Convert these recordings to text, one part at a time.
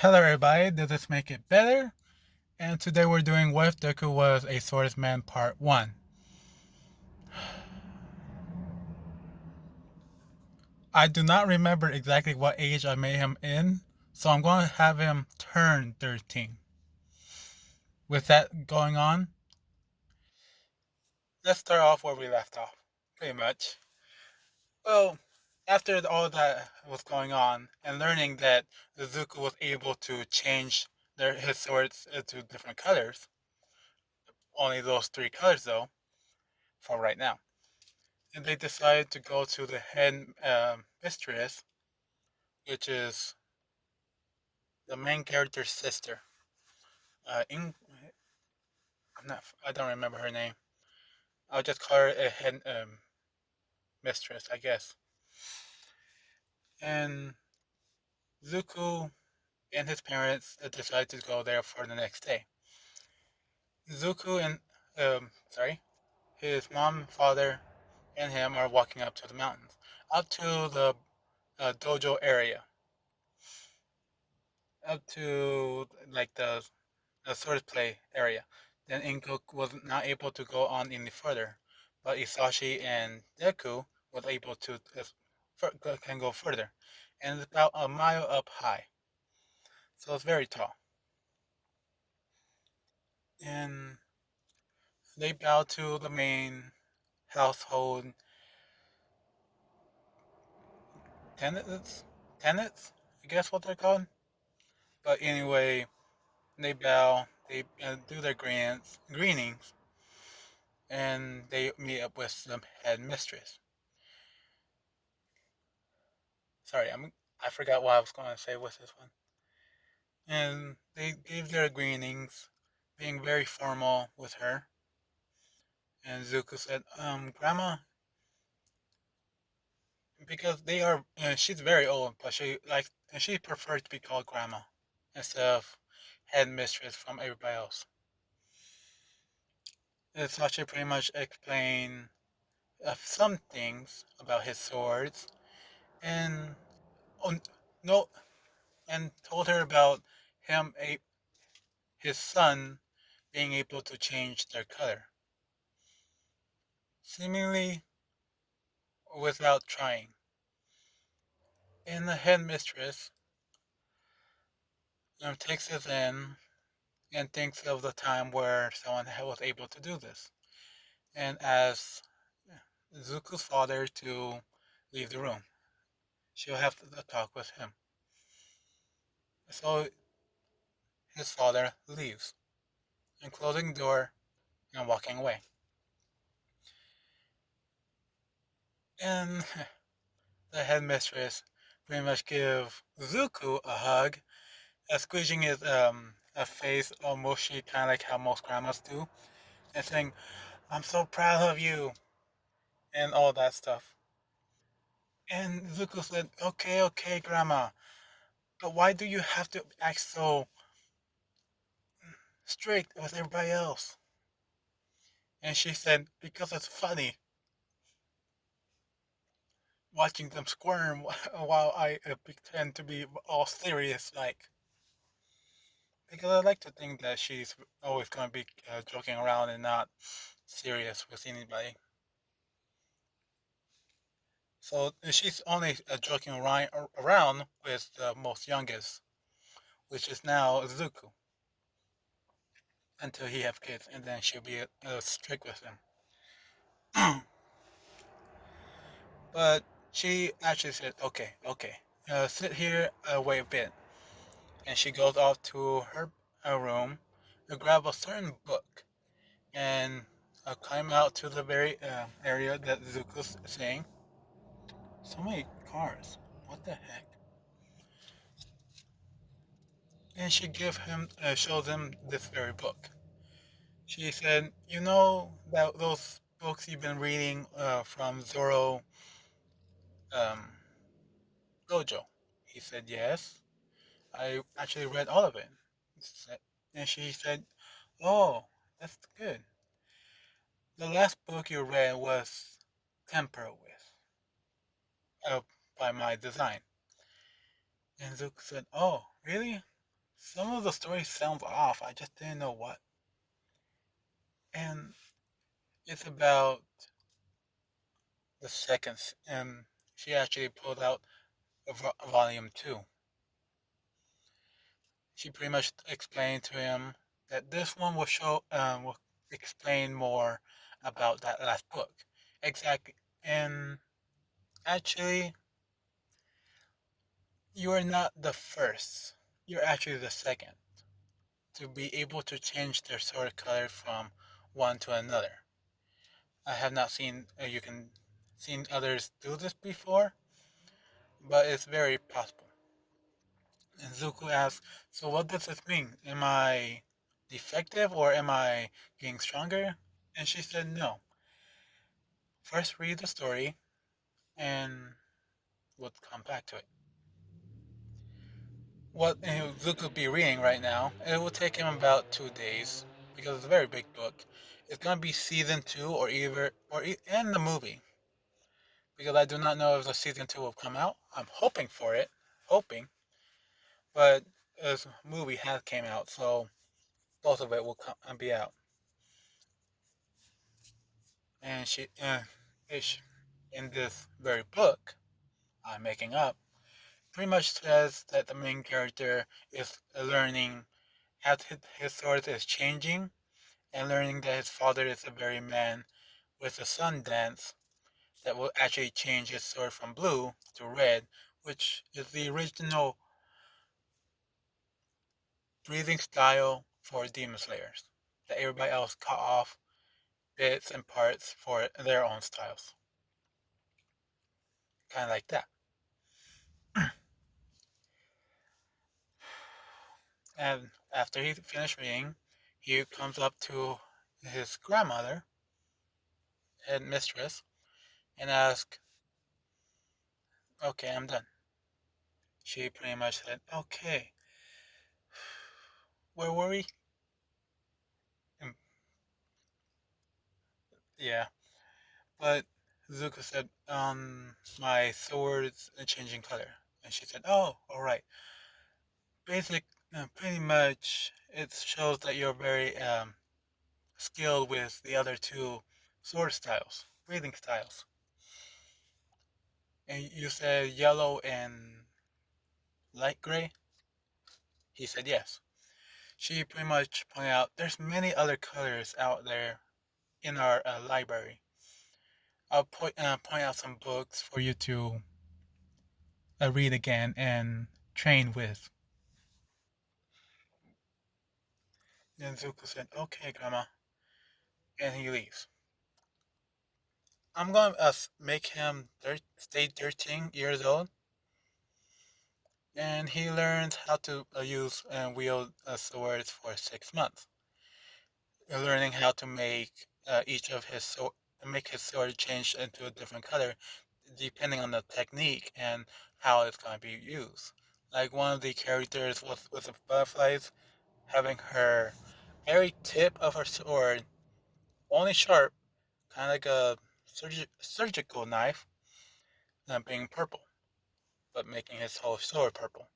Hello everybody, does this make it better? And today we're doing What If Deku Was a Swordsman Part 1. I do not remember exactly what age I made him in, so I'm going to have him turn 13. With that going on, let's start off where we left off, pretty much. Well, after all that was going on, and learning that Izuku was able to change his swords into different colors, only those three colors though, for right now. And they decided to go to the head mistress, which is the main character's sister. In, I don't remember her name. I'll just call her a head mistress, I guess. And Zuko and his parents decided to go there for the next day. Zuko and his mom, father, and him are walking up to the mountains, up to the dojo area, up to like the swordplay area. Then Inko was not able to go on any further, but Isashi and Deku was able to can go further, and it's about a mile up high, so it's very tall. And they bow to the main household tenants, tenants, I guess what they're called. But anyway, they bow, they do their greetings, and they meet up with the head mistress. Sorry, I forgot what I was going to say with this one. And they gave their greetings, being very formal with her. And Zuko said, Grandma, because they are, she's very old, but she prefers to be called Grandma instead of headmistress from everybody else. And Sachi pretty much explained some things about his swords, and oh, no, and told her about him, his son, being able to change their color, seemingly without trying. And the headmistress takes us in and thinks of the time where someone was able to do this, and asks Zuko's father to leave the room. She'll have to talk with him. So his father leaves, and closing the door and walking away. And the headmistress pretty much give Zuko a hug, squeezing his a face almost kind of like how most grandmas do, and saying, "I'm so proud of you," and all that stuff. And Zuko said, "Okay, okay, Grandma, but why do you have to act so strict with everybody else?" And she said, "Because it's funny watching them squirm while I pretend to be all serious like." Because I like to think that she's always going to be joking around and not serious with anybody. So she's only joking around with the most youngest, which is now Zuko, until he have kids, and then she'll be strict with him. But she actually said, "Okay, okay, sit here, wait a bit," and she goes off to her room to grab a certain book and climb out to the very area that Zuko's saying. So many cars. What the heck? And she shows him this very book. She said, "You know that those books you've been reading from Zoro um, Dojo?" He said, "Yes. I actually read all of it." And she said, "Oh, that's good. The last book you read was Temper with, uh, by my design." And Zuko said, "Oh, really? some of the story sounds off. I just didn't know what. And it's about the seconds, and she actually pulled out a volume two. She pretty much explained to him that this one will explain more about that last book. Exactly. And actually, you are not the first. You're actually the second to be able to change their sword color from one to another. I have not seen you can seen others do this before, but it's very possible. And Zuko asks, "So what does this mean? Am I defective or am I getting stronger?" And she said, "No. First read the story, and we'll come back to it." What Zuko be reading right now, it will take him about 2 days because it's a very big book. It's gonna be season two or either and the movie because I do not know if the season two will come out. I'm hoping for it, hoping, but this movie has came out, so both of it will be out. And in this very book I'm making up, pretty much says that the main character is learning how his sword is changing and learning that his father is a very man with a sun dance that will actually change his sword from blue to red, which is the original breathing style for Demon Slayers, that everybody else cut off bits and parts for their own styles. Kind of like that. And after he finished reading, he comes up to his grandmother and mistress and asks, "Okay, I'm done." She pretty much said, "Okay, where were we?" And, yeah, but Zuko said, my sword's changing color." And she said, "Oh, alright. Basic, pretty much, it shows that you're very skilled with the other two sword styles, breathing styles." And you said yellow and light gray? He said yes. She pretty much pointed out there's many other colors out there in our library. I'll point out some books for you to read again and train with. And Zuko said, "Okay, Grandma," and he leaves. I'm going to make him stay 13 years old, and he learns how to use and wield swords for 6 months. Learning how to make each of his sword, make his sword change into a different color, depending on the technique and how it's going to be used. Like one of the characters with the butterflies having her very tip of her sword only sharp, kind of like a surgical knife, being purple, but making his whole sword purple.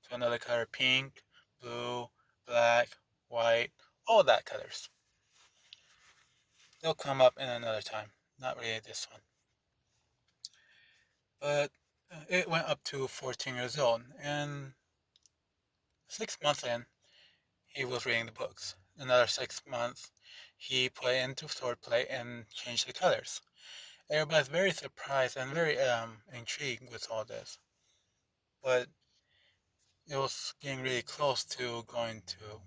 To another color, pink, blue, black, white, all that colors. They'll come up in another time. Not really this one. But it went up to 14 years old, and 6 months in, he was reading the books. Another 6 months, he put into swordplay and changed the colors. Everybody's very surprised and very intrigued with all this. But it was getting really close to going to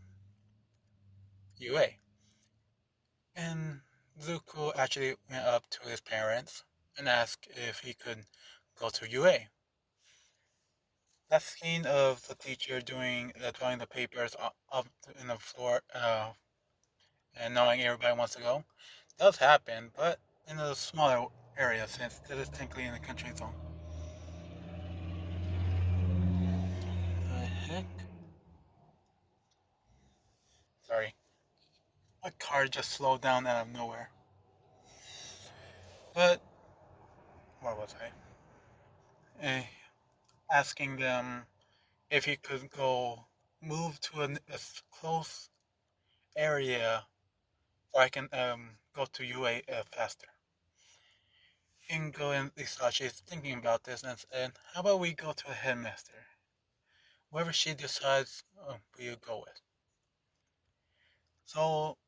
UA. And Zuko actually went up to his parents and asked if he could go to UA. That scene of the teacher drawing the papers up in the floor and knowing everybody wants to go does happen, but in a smaller area since this is technically in the country zone. The heck? Sorry. My car just slowed down out of nowhere. But, where was I? Eh, asking them if he could go move to a close area where I can go to UA faster. Ingo and Isachi is thinking about this and said, how about we go to a headmaster? Whoever she decides, we'll go with. So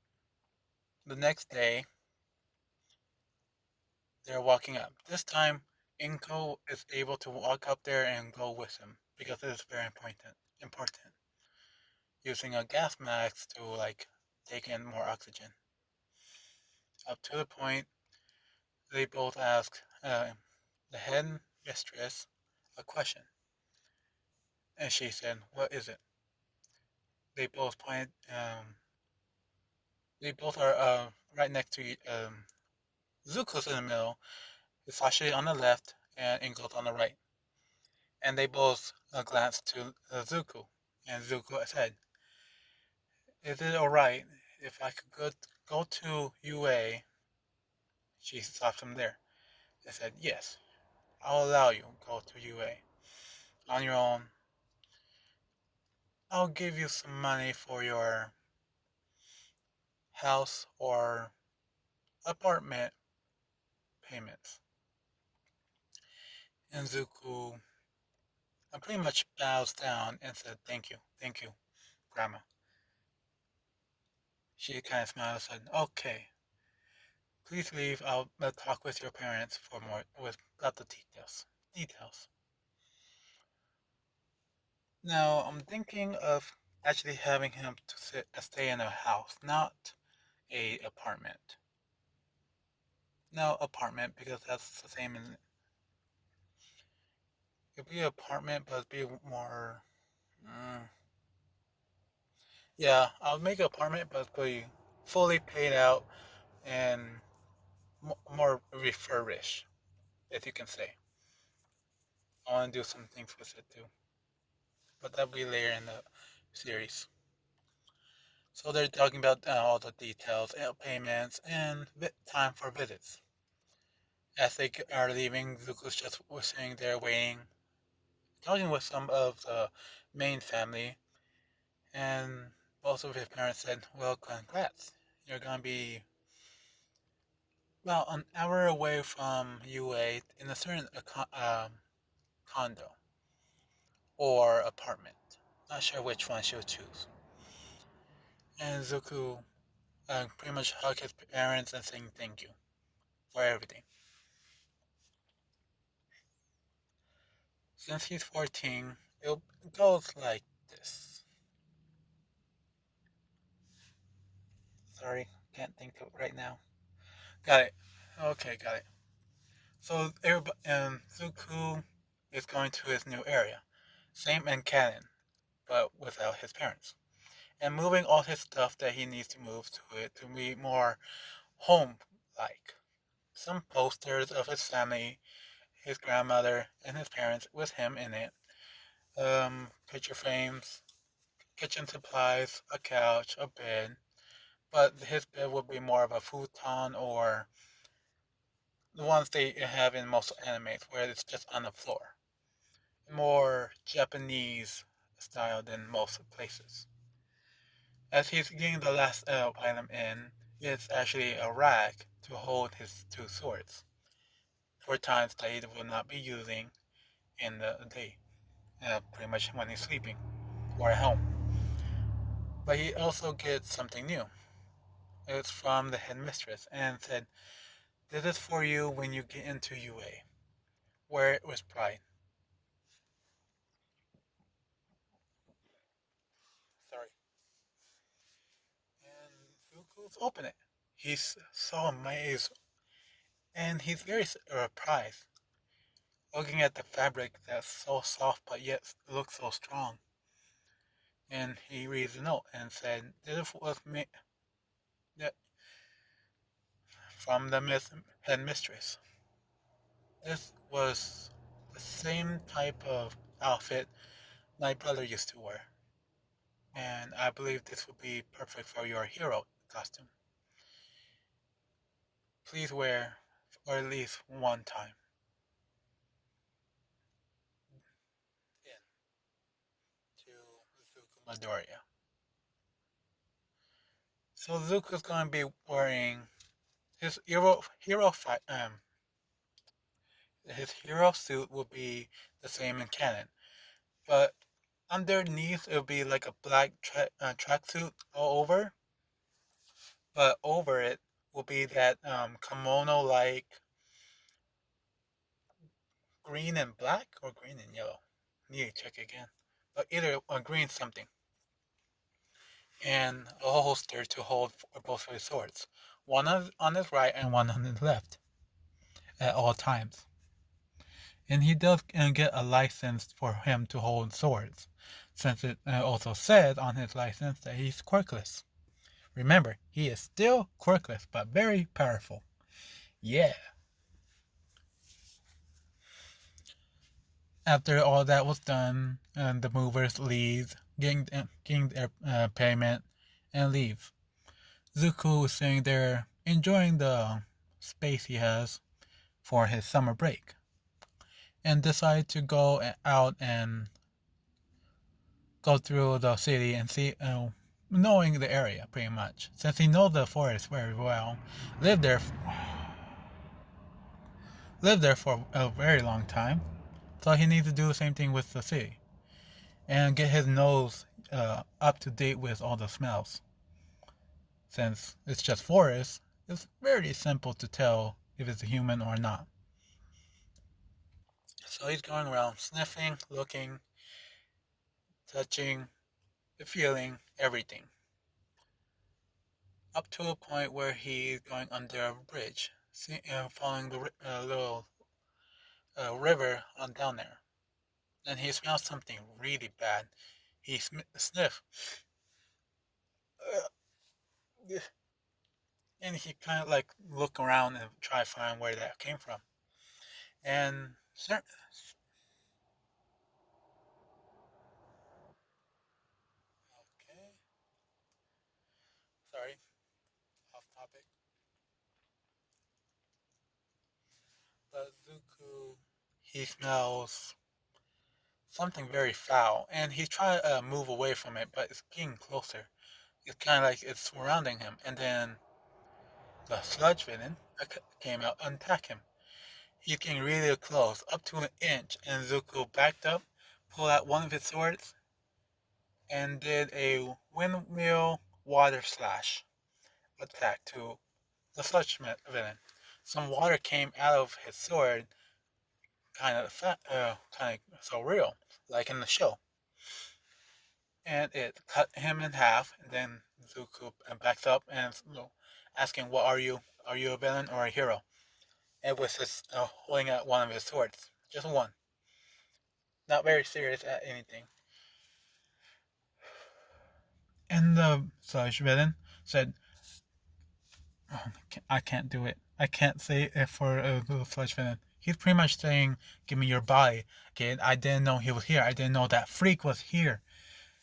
the next day, they're walking up. This time, Inko is able to walk up there and go with him because it is very important. Important. Using a gas mask to take in more oxygen. Up to the point, they both ask the head mistress a question, and she said, "What is it?" They both point. They both are right next to Zuko's in the middle, Hisashi on the left, and Ingo's on the right. And they both glanced to Zuko, and Zuko said, "Is it alright if I could go to UA?" She stopped him there. They said, "Yes, I'll allow you go to UA on your own. I'll give you some money for your house or apartment payments." And Zuko pretty much bows down and said, thank you, Grandma." She kind of smiled and said, "Okay, please leave. I'll talk with your parents for more about the details. Details." Now, I'm thinking of actually having him to stay in a house, not a apartment. No, apartment, because that's the same in. It'd be an apartment, but it'd be more. Mm, yeah, I'll make an apartment, but it'd be fully paid out and more refurbished, if you can say. I want to do some things with it too, but that'll be later in the series. So they're talking about all the details, payments, and time for visits. As they are leaving, Zuko's just sitting there waiting, talking with some of the main family, and both of his parents said, "Well, congrats. You're gonna be about an hour away from UA in a certain condo or apartment. Not sure which one she'll choose." And Zuko pretty much hugged his parents and saying thank you for everything. Since he's 14, it goes like this. Sorry, can't think of it right now. Got it. Okay, got it. So everybody, Zuko is going to his new area. Same in canon, but without his parents. And moving all his stuff that he needs to move to it to be more home-like. Some posters of his family, his grandmother, and his parents with him in it. Picture frames, kitchen supplies, a couch, a bed. But his bed would be more of a futon or the ones they have in most animes where it's just on the floor. More Japanese style than most places. As he's getting the last item in, it's actually a rack to hold his two swords for times that he will not be using in the day, pretty much when he's sleeping or at home. But he also gets something new. It's from the headmistress and said, "This is for you when you get into UA. Wear it with pride." Sorry. And Zuko's open it. He's so amazed and he's very surprised looking at the fabric that's so soft but yet looks so strong. And he reads the note and said, "This was me from the headmistress. This was the same type of outfit my brother used to wear. And I believe this would be perfect for your hero costume. Please wear for at least one time." In to Zuko. Midoriya. So Zuko's going to be wearing his his hero suit will be the same in canon, but underneath it'll be like a black tracksuit all over, but over it will be that kimono like green and black or green and yellow. Need to check again, but either green something, and a holster to hold both of his swords, one on his right and one on his left at all times. And he does get a license for him to hold swords, since it also says on his license that he's quirkless. Remember, he is still quirkless, but very powerful. Yeah. After all that was done, the movers leave, getting their payment, and leave. Zuko is sitting there enjoying the space he has for his summer break, and decided to go out and go through the city and see, knowing the area pretty much, since he knows the forest very well, lived there, lived there for a very long time. So he needs to do the same thing with the city and get his nose up to date with all the smells. Since it's just forest, it's very simple to tell if it's a human or not. So he's going around sniffing, looking, touching, feeling everything. Up to a point where he's going under a bridge, following the little river on down there. Then he smells something really bad. He sniffs, and he kind of like look around and try to find where that came from. And okay, sorry, off topic. But Zuko, he smells something very foul, and he's trying to move away from it, but it's getting closer. It's kind of like it's surrounding him, and then the sludge villain came out and attacked him. He's getting really close, up to an inch, and Zuko backed up, pulled out one of his swords, and did a windmill water slash attack to the sludge villain. Some water came out of his sword, kind of surreal, like in the show, and it cut him in half. And then Zuko backs up and asking, "What are you? Are you a villain or a hero?" And was just holding out one of his swords, just one, not very serious at anything. And the sludge villain said, oh, "I can't do it. I can't say it for the sludge villain." He's pretty much saying, "Give me your body." Okay, I didn't know he was here. I didn't know that freak was here.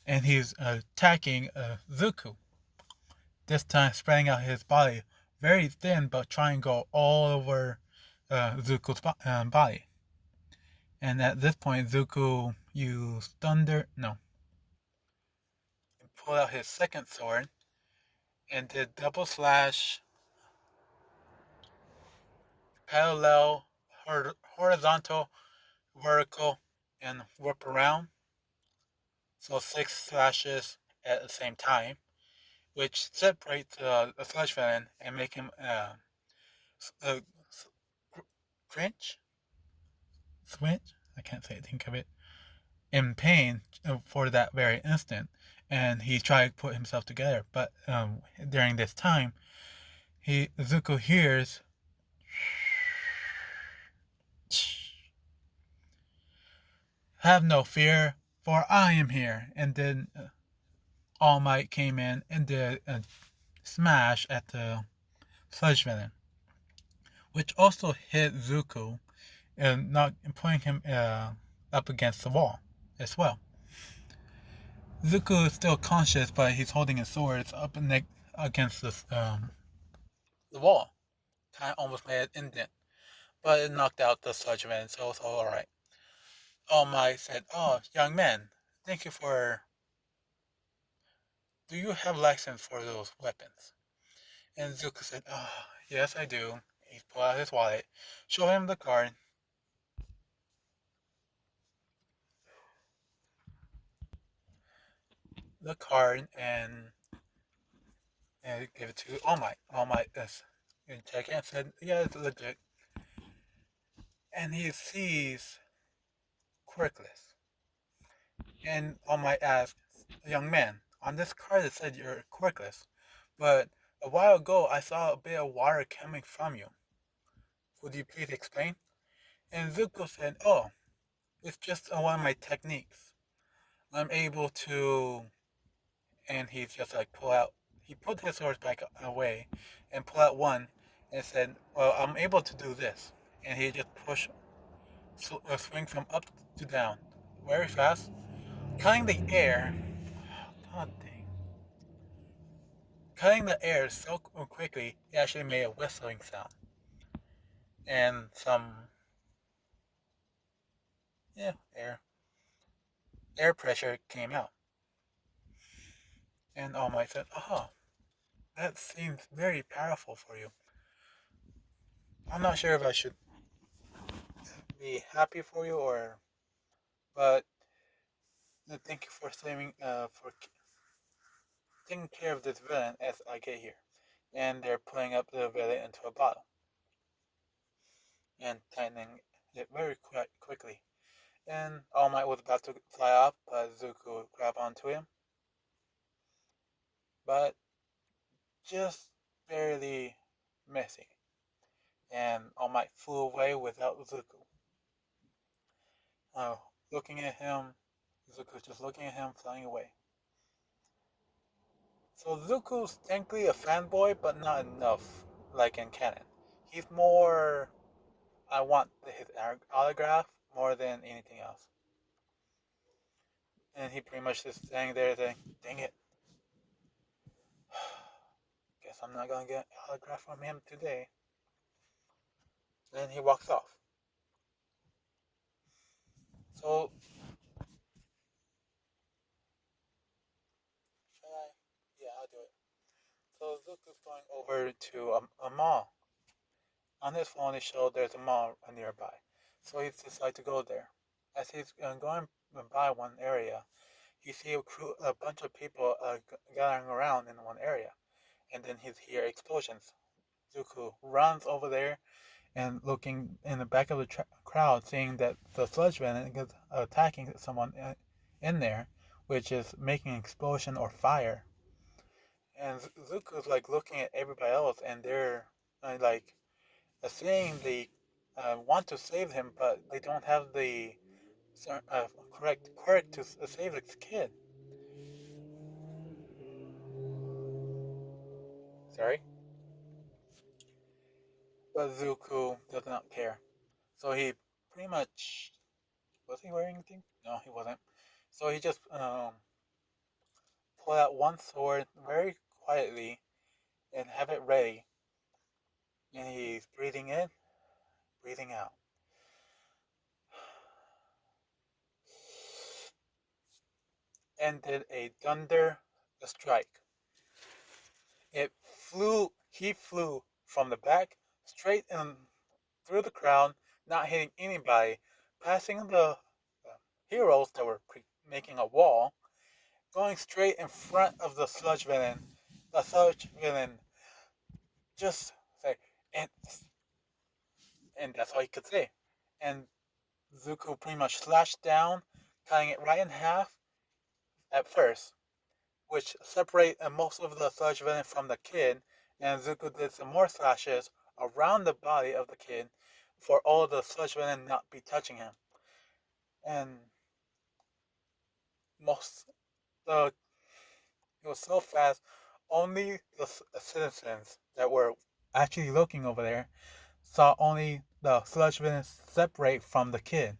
And he's attacking Zuko. This time spreading out his body, very thin, but trying to go all over Zuko's body. And at this point, Zuko used thunder. No, pulled out his second sword and did double slash, parallel, horizontal, vertical, and whip around. So 6 slashes at the same time, which separates the slash villain and make him uh, cringe, switch. I can't say think of it. In pain for that very instant, and he tried to put himself together. But during this time, Zuko hears, "Have no fear, for I am here." And then All Might came in and did a smash at the sludge villain, which also hit Zuko and not putting him up against the wall as well. Zuko is still conscious, but he's holding his swords up against the wall. Kind of almost made an indent, but it knocked out the sludge villain, so it's all alright. All Might said, "Oh, young man, thank you for do you have license for those weapons? And Zuko said, oh, yes, I do. He pulled out his wallet, showed him the card, and gave it to All Might. All Might is check it and said, yeah, it's legit. And he sees Quirkless. And All Might asks, young man, on this card it said you're Quirkless, but a while ago I saw a bit of water coming from you. Would you please explain? And Zuko said, oh, it's just one of my techniques. I'm able to, and he's just like pull out. He put his swords back away, and pull out one, and said, "Well, I'm able to do this." And he just swing from up to down, very fast, cutting the air. God dang! Cutting the air so quickly, he actually made a whistling sound, and some yeah air pressure came out. And All Might said, "Oh, that seems very powerful for you. I'm not sure if I should be happy for you or, but thank you for for taking care of this villain as I get here." And they're putting up the villain into a bottle and tightening it very quickly. And All Might was about to fly off, but Zuko grabbed onto him, but just barely missing. And All Might flew away without Zuko. Uh, looking at him, Zuko's just looking at him, flying away. So Zuko's technically a fanboy, but not enough, like in canon. He's more, I want his autograph more than anything else. And he pretty much just standing there saying, dang it. Guess I'm not gonna get an autograph from him today. And he walks off. So, should I? Yeah, I'll do it. So Zuko's going over to a mall. On his phone, it showed there's a mall nearby. So he decides to go there. As he's going by one area, you see a bunch of people gathering around in one area, and then he hears explosions. Zuko runs over there and looking in the back of the crowd, seeing that the swordsman is attacking someone in there, which is making an explosion or fire. And Zuko's like looking at everybody else, and they're like saying they want to save him, but they don't have the correct quirk to save this kid. Sorry? But Zuko does not care. So he pretty much, was he wearing anything? No, he wasn't. So he just pulled out one sword very quietly and have it ready. And he's breathing in, breathing out. And did a thunder strike. He flew from the back straight in through the crowd, not hitting anybody, passing the heroes that were making a wall, going straight in front of the sludge villain. The sludge villain just say, and that's all he could say. And Zuko pretty much slashed down, cutting it right in half at first, which separate most of the sludge villain from the kid. And Zuko did some more slashes around the body of the kid for all the sludge villain not be touching him. And most the it was so fast, only the citizens that were actually looking over there saw only the sludge villain separate from the kid.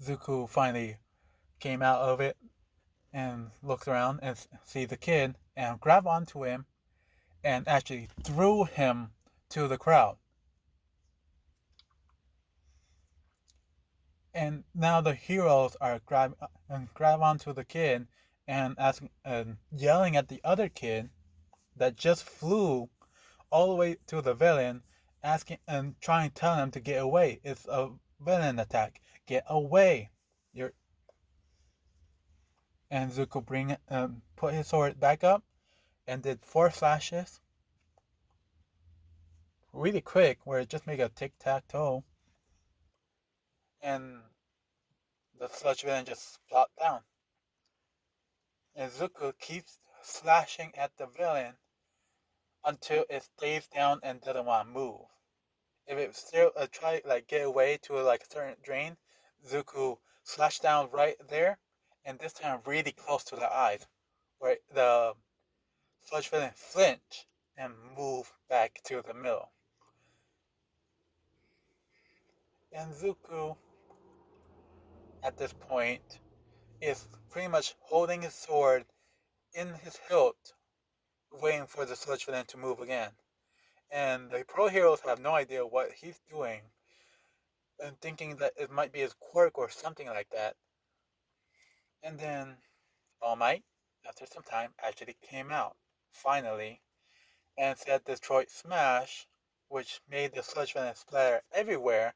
Zuko finally came out of it and looked around and see the kid and grabbed onto him and actually threw him to the crowd. And now the heroes are grab onto the kid and asking and yelling at the other kid that just flew all the way to the villain, asking and trying to tell him to get away. It's a villain attack. Get away. You're and Zuko put his sword back up and did four flashes really quick, where it just make a tic tac toe, and the sludge villain just plopped down. And Zuko keeps slashing at the villain until it stays down and doesn't want to move. If it still try like get away to like a certain drain, Zuko slash down right there, and this time really close to the eyes, where the sludge villain flinch and move back to the middle. And Zuko, at this point, is pretty much holding his sword in his hilt, waiting for the sludge villain to move again. And the pro heroes have no idea what he's doing, and thinking that it might be his quirk or something like that. And then All Might, after some time, actually came out, finally, and said Detroit Smash, which made the sludge villain splatter everywhere,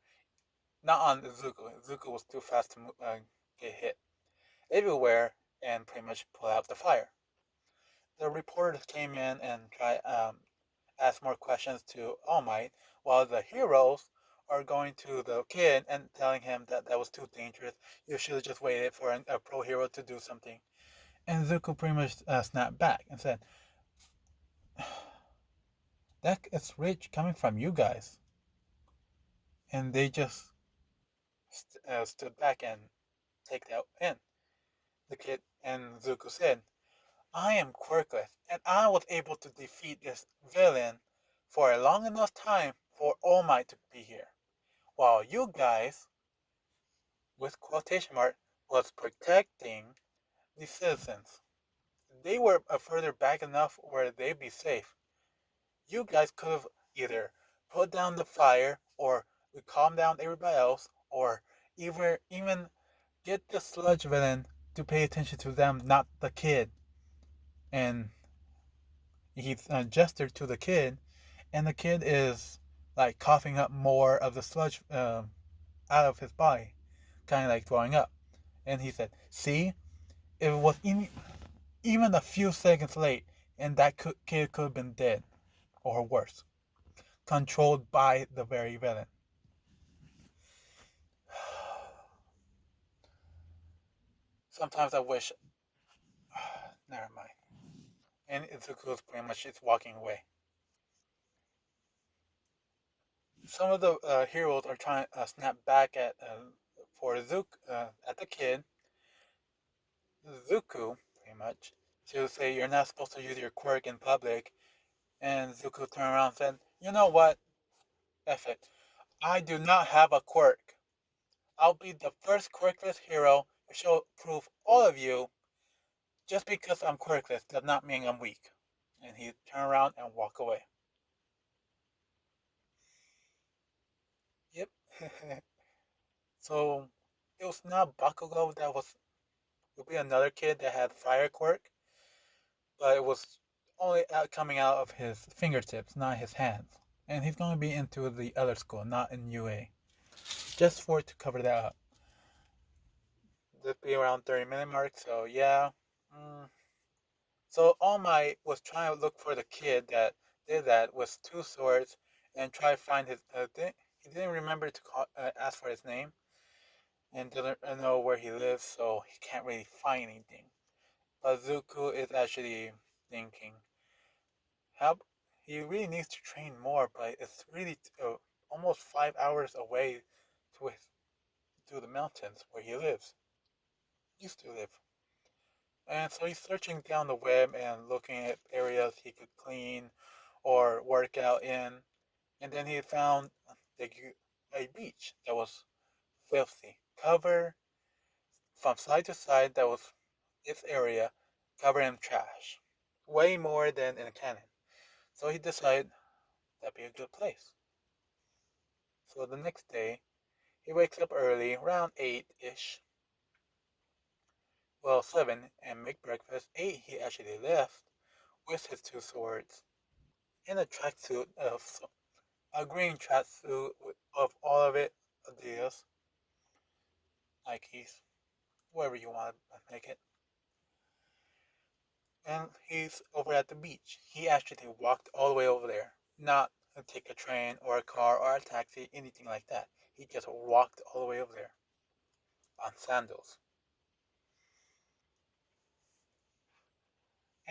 not on Zuko. Zuko was too fast to get hit. Everywhere, and pretty much put out the fire. The reporters came in and tried ask more questions to All Might, while the heroes are going to the kid and telling him that that was too dangerous. You should have just waited for a pro hero to do something. And Zuko pretty much snapped back and said, "That is rich coming from you guys." And they just stood back and take that in. The kid and Zuko said, "I am quirkless, and I was able to defeat this villain for a long enough time for All Might to be here, while you guys, with quotation mark, was protecting the citizens. They were further back enough where they'd be safe. You guys could have either put down the fire, or calm down everybody else, or even get the sludge villain to pay attention to them, not the kid." And he gestured to the kid, and the kid is like coughing up more of the sludge out of his body, kind of like throwing up. And he said, "See, if it was even a few seconds late, and that kid could have been dead, or worse, controlled by the very villain." Sometimes I wish. Never mind. And Izuku's pretty much just walking away. Some of the heroes are trying to snap back at for at the kid, Zuko, pretty much, to say you're not supposed to use your quirk in public. And Zuko turned around and said, "You know what? F it. I do not have a quirk. I'll be the first quirkless hero to show prove all of you. Just because I'm quirkless does not mean I'm weak." And he turned around and walked away. Yep. So it was not Bakugo that was would be another kid that had fire quirk, but it was only coming out of his fingertips, not his hands. And he's going to be into the other school, not in UA. Just for it to cover that up. This be around 30-minute mark, so yeah. Mm. So All Might was trying to look for the kid that did that with two swords and try to find his. He didn't remember to ask for his name and didn't know where he lives, so he can't really find anything. But Zuko is actually thinking, how he really needs to train more, but it's really almost 5 hours away to to the mountains where he lives, used to live. And so he's searching down the web and looking at areas he could clean or work out in. And then he found a beach that was filthy, covered from side to side. That was its area covered in trash, way more than in a cannon. So he decided that'd be a good place. So the next day, he wakes up early, around 8 ish. well, 7 and make breakfast. 8, he actually left with his two swords in a tracksuit of a green tracksuit of all of it Adidas, Nikes, whatever you want to make it. And he's over at the beach. He actually walked all the way over there, not take a train or a car or a taxi, anything like that. He just walked all the way over there on sandals.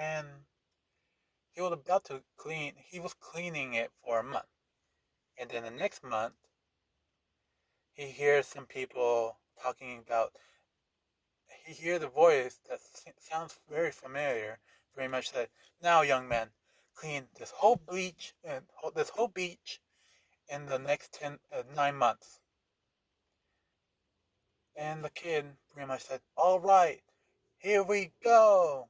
And he was about to clean, he was cleaning it for a month. And then the next month, he hears some people talking about, he hears a voice that sounds very familiar, very much like, now young man, clean this whole beach and this whole beach in the next 9 months. And the kid pretty much said, all right, here we go.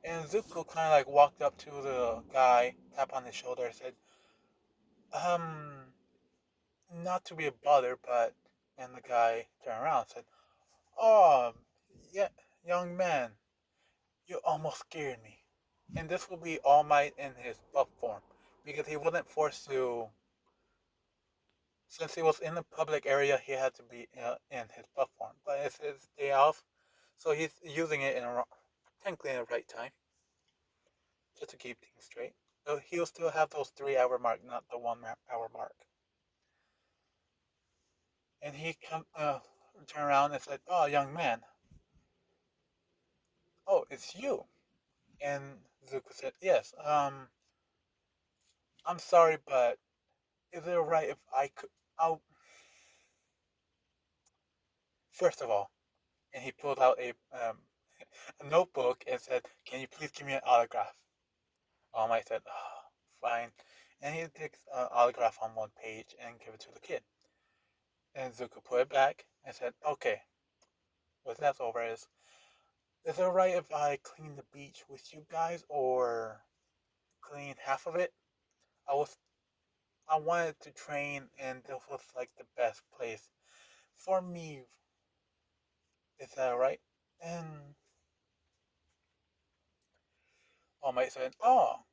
And Zuko kind of like walked up to the guy, tapped on his shoulder, and said, not to be a bother, but, and the guy turned around and said, oh, yeah, young man, you almost scared me. And this will be All Might in his buff form, because he wasn't forced to, since he was in the public area, he had to be in his buff form. But it's his day off, so he's using it technically in the right time, just to keep things straight. So he'll still have those 3 hour mark, not the 1 hour mark. And he turned around and said, oh, young man, oh, it's you. And Zuko said, yes, I'm sorry, but is it alright if I could, I'll, first of all, and he pulled out a notebook and said, can you please give me an autograph? All Might said, oh, fine. And he takes an autograph on one page and give it to the kid. And Zuko put it back and said, okay, what that's over is it alright if I clean the beach with you guys or clean half of it? I wanted to train and this was like the best place for me. Is that alright? And All Might said, oh,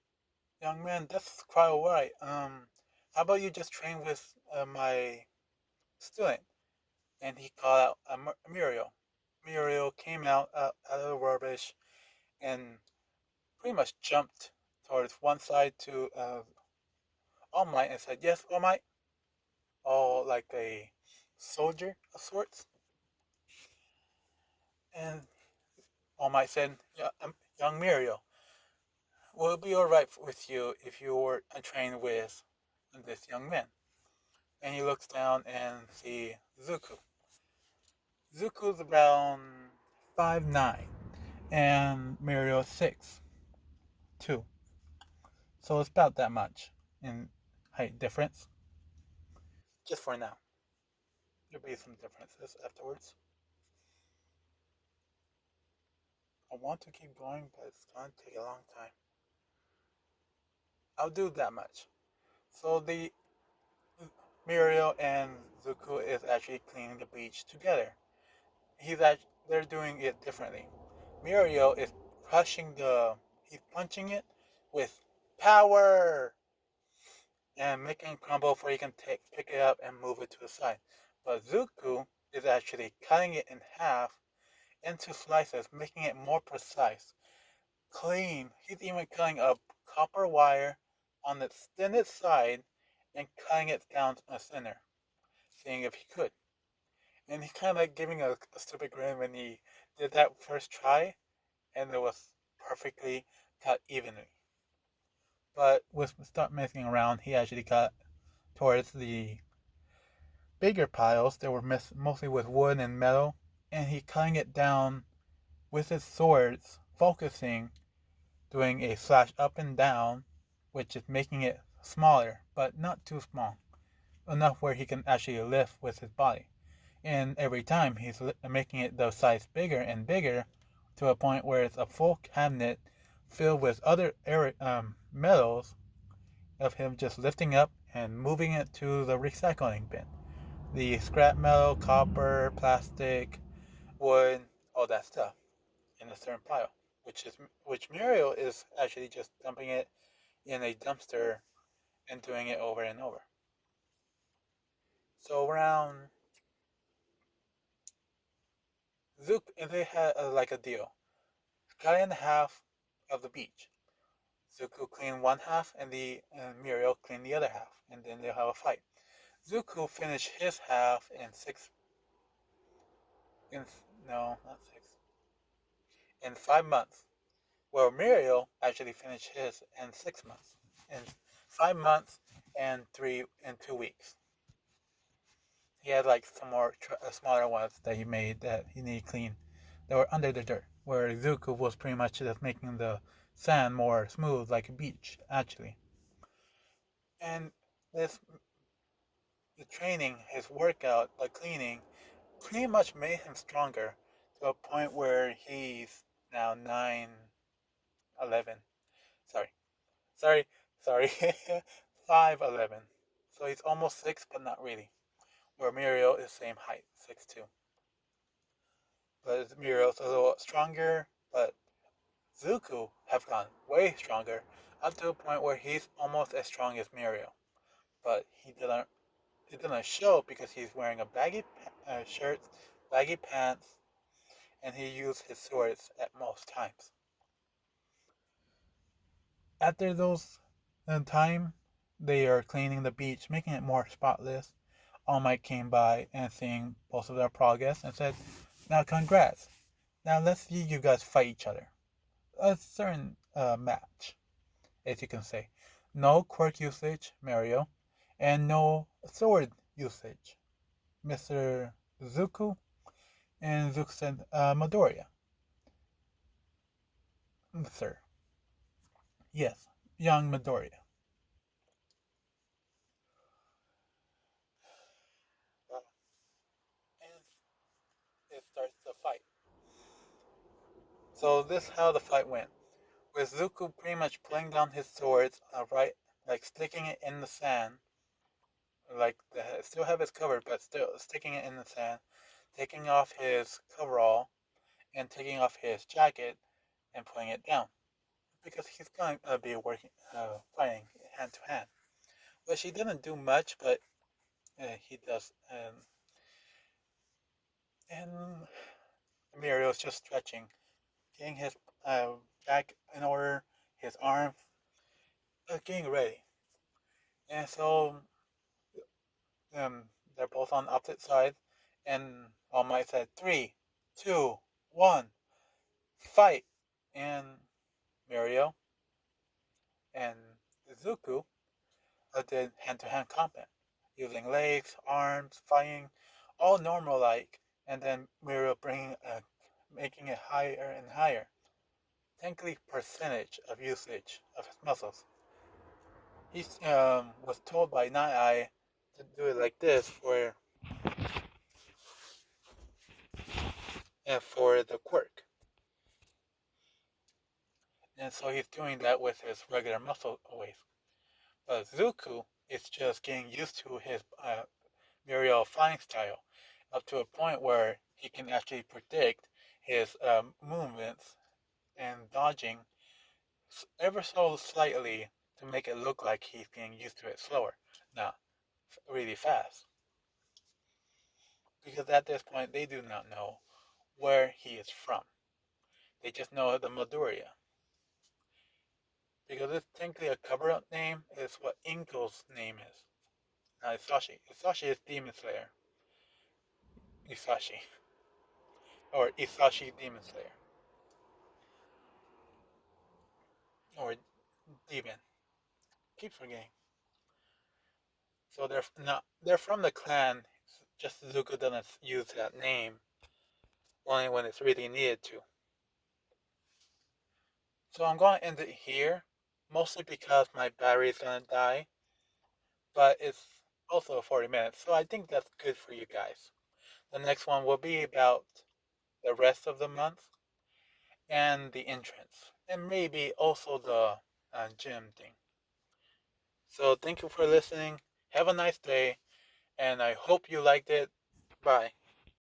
young man, that's quite alright. How about you just train with my student? And he called out Muriel. Muriel came out of the rubbish and pretty much jumped towards one side to All Might and said, yes, All Might. All like a soldier of sorts. And All Might said, yeah, young Muriel, will it be alright with you if you were trained with this young man? And he looks down and sees Zuko. Zuko's around 5'9", and Muriel's 6'2". So it's about that much in height difference. Just for now. There'll be some differences afterwards. I want to keep going, but it's going to take a long time. I'll do that much. So the Muriel and Zuko is actually cleaning the beach together. They're doing it differently. Muriel is he's punching it with power and making it crumble before he can pick it up and move it to the side. But Zuko is actually cutting it in half into slices, making it more precise, clean. He's even cutting a copper wire on the extended side and cutting it down to the center, seeing if he could. And he kind of like giving a stupid grin when he did that first try, and it was perfectly cut evenly. But with start messing around, he actually got towards the bigger piles that were mostly with wood and metal, and he cutting it down with his swords, focusing, doing a slash up and down, which is making it smaller, but not too small, enough where he can actually lift with his body. And every time he's making it the size bigger and bigger to a point where it's a full cabinet filled with other metals of him just lifting up and moving it to the recycling bin. The scrap metal, copper, plastic, wood, all that stuff in a certain pile, which Muriel is actually just dumping it in a dumpster and doing it over and over. So around Zook, and they had like a deal. Cut in half of the beach. Zuko clean one half, and the Muriel clean the other half, and then they'll have a fight. Zuko finished his half in in no, not 5 months. Well, Muriel actually finished his in 6 months, in 5 months and 2 weeks. He had like some more smaller ones that he made that he needed clean that were under the dirt, where Zuko was pretty much just making the sand more smooth like a beach, actually. And this the training, his workout, the cleaning, pretty much made him stronger to a point where he's now 9'11". Sorry, sorry, sorry, 5'11". So he's almost 6, but not really. Where Muriel is same height, 6'2". But Muriel's a little stronger, but Zuko have gone way stronger, up to a point where he's almost as strong as Muriel. But it didn't show because he's wearing a baggy shirt, baggy pants, and he used his swords at most times. After those time, they are cleaning the beach, making it more spotless. All Might came by and seeing both of their progress and said, "Now congrats. Now let's see you guys fight each other. A certain match, as you can say. No quirk usage, Mario, and no sword usage, Mr. Zuko." And Zuko said, "Midoriya, sir." "Yes, young Midoriya." And it starts the fight. So this is how the fight went. With Zuko pretty much pulling down his swords, right, like sticking it in the sand, like still have his cover, but still sticking it in the sand, taking off his coverall, and taking off his jacket and putting it down because he's going to be fighting hand to hand. But she didn't do much, but he does. And Mirio's just stretching, getting his back in order, his arms, getting ready. And so um, they're both on opposite sides, and All Might said, "Three, two, one, fight!" And Mirio and Izuku did hand-to-hand combat, using legs, arms, fighting, all normal-like, and then Mirio making it higher and higher. Technically, percentage of usage of his muscles. He was told by Night Eye to do it like this for the quirk. And so he's doing that with his regular muscle waves. But Zuko is just getting used to his Muriel flying style, up to a point where he can actually predict his movements and dodging ever so slightly to make it look like he's getting used to it slower, not really fast. Because at this point, they do not know where he is from. They just know the Midoriya. Because it's technically a cover-up name, is what Inko's name is. Not Isashi. Isashi is Demon Slayer. Isashi. Or Isashi Demon Slayer. Or Demon. Keep forgetting. So they're from the clan, just Zuko doesn't use that name only when it's really needed to. So I'm going to end it here, mostly because my battery's going to die, but it's also 40 minutes, so I think that's good for you guys. The next one will be about the rest of the month and the entrance, and maybe also the gym thing. So thank you for listening. Have a nice day, and I hope you liked it. Bye.